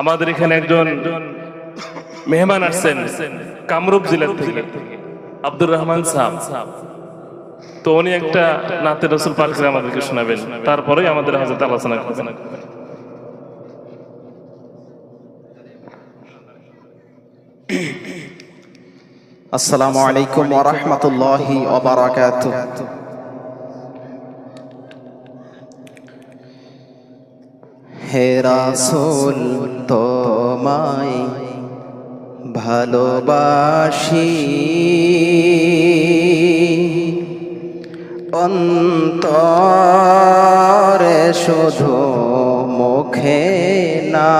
আমাদের এখানে একজন মেহমান আসছেন কামরূপ জেলা থেকে, আব্দুর রহমান সাহেব। তো উনি একটা নাতে রাসূল পাঠ করে আমাদেরকে শোনাবেন, তারপরেই আমাদের হাজত আলোচনা করবেন। আসসালামু আলাইকুম ওয়া রাহমাতুল্লাহি ওয়া বারাকাতুহু। হে রাসূল তোমায় ভালোবাসি, অন্তরে শুধু মুখে না,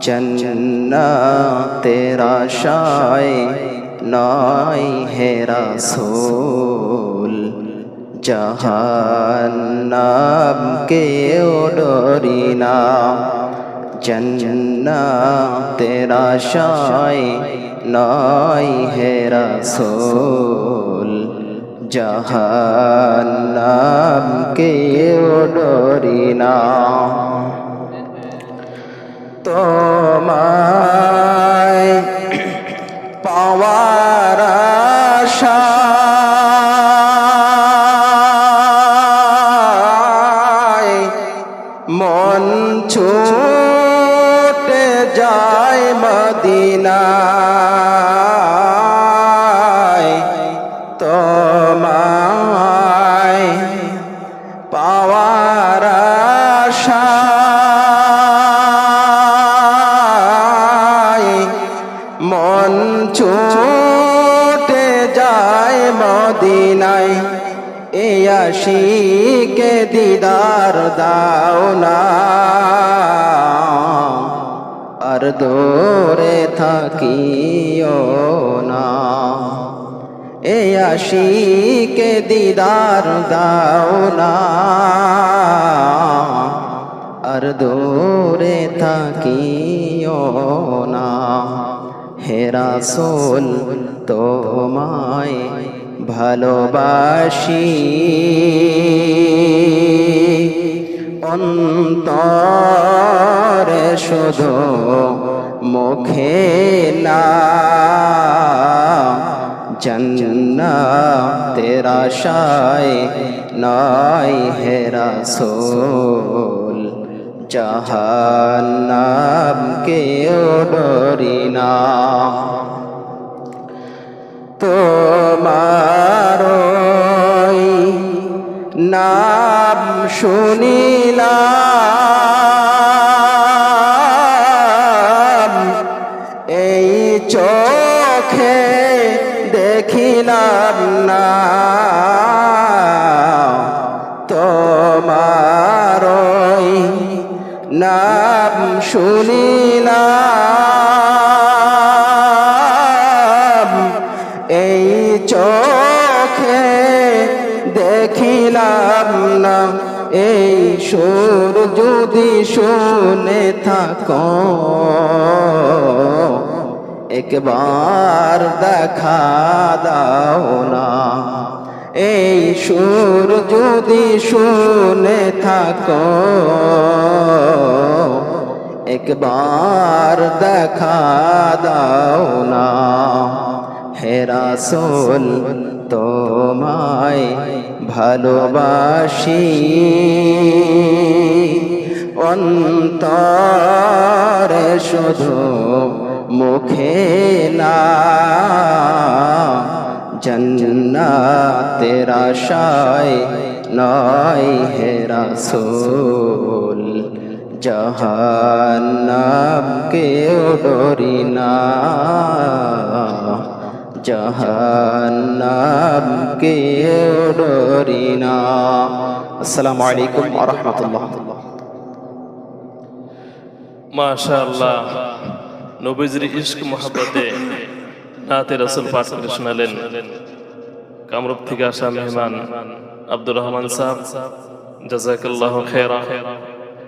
জান্নাতের আশায় নয় হে রাসূল, জাহান্নামকেও ডরি না। জান্নাতের আশায় নয় হে রাসূল, জাহান্নামকেও ডরি না। তোমায় পাওয়ার আশায় মন ছুটে যায় মদিনায়। তোমায় পাওয়ার আশায় মন ছুটে যায় মদিনায়। এই আশিকে দিদার দাও না, আর দূরে থাকিও না। এই আশিকে দিদার দাও না, আর দূরে থাকিও না। হে রাসূল তোমায় ভালোবাসি, অন্তরে শুধু মুখে না, জান্নাতের আশায় নয় হে রাসূল, জাহান্নামকেও ডরি না। তোমার নাম শুনিলাম, এই চোখে দেখিলাম না। তোমার নাম শুনিলাম, এই চোখে দেখিলাম না। এই সুর যদি শুনে থাকো, একবার দেখা দাও না। এই সুর যদি শুনে থাকো, একবার দেখা দাও না। হে রাসূল তোমায় ভালোবাসি, অন্তরে শুধু মুখে না, জান্নাতের আশায় নয় হে রাসূল, জাহান্নামকেও ডরি না, জাহান্নামকেও ডরি না। আসসালামু আলাইকুম ওয়া রাহমাতুল্লাহ। মাশাআল্লাহ, নবীজির ইশক মুহাব্বতে নাতে রাসূল পাঠ করে শোনালেন কামরূপ থেকে আসা মেহমান আব্দুর রহমান সাহেব। জাযাকাল্লাহু খায়রা।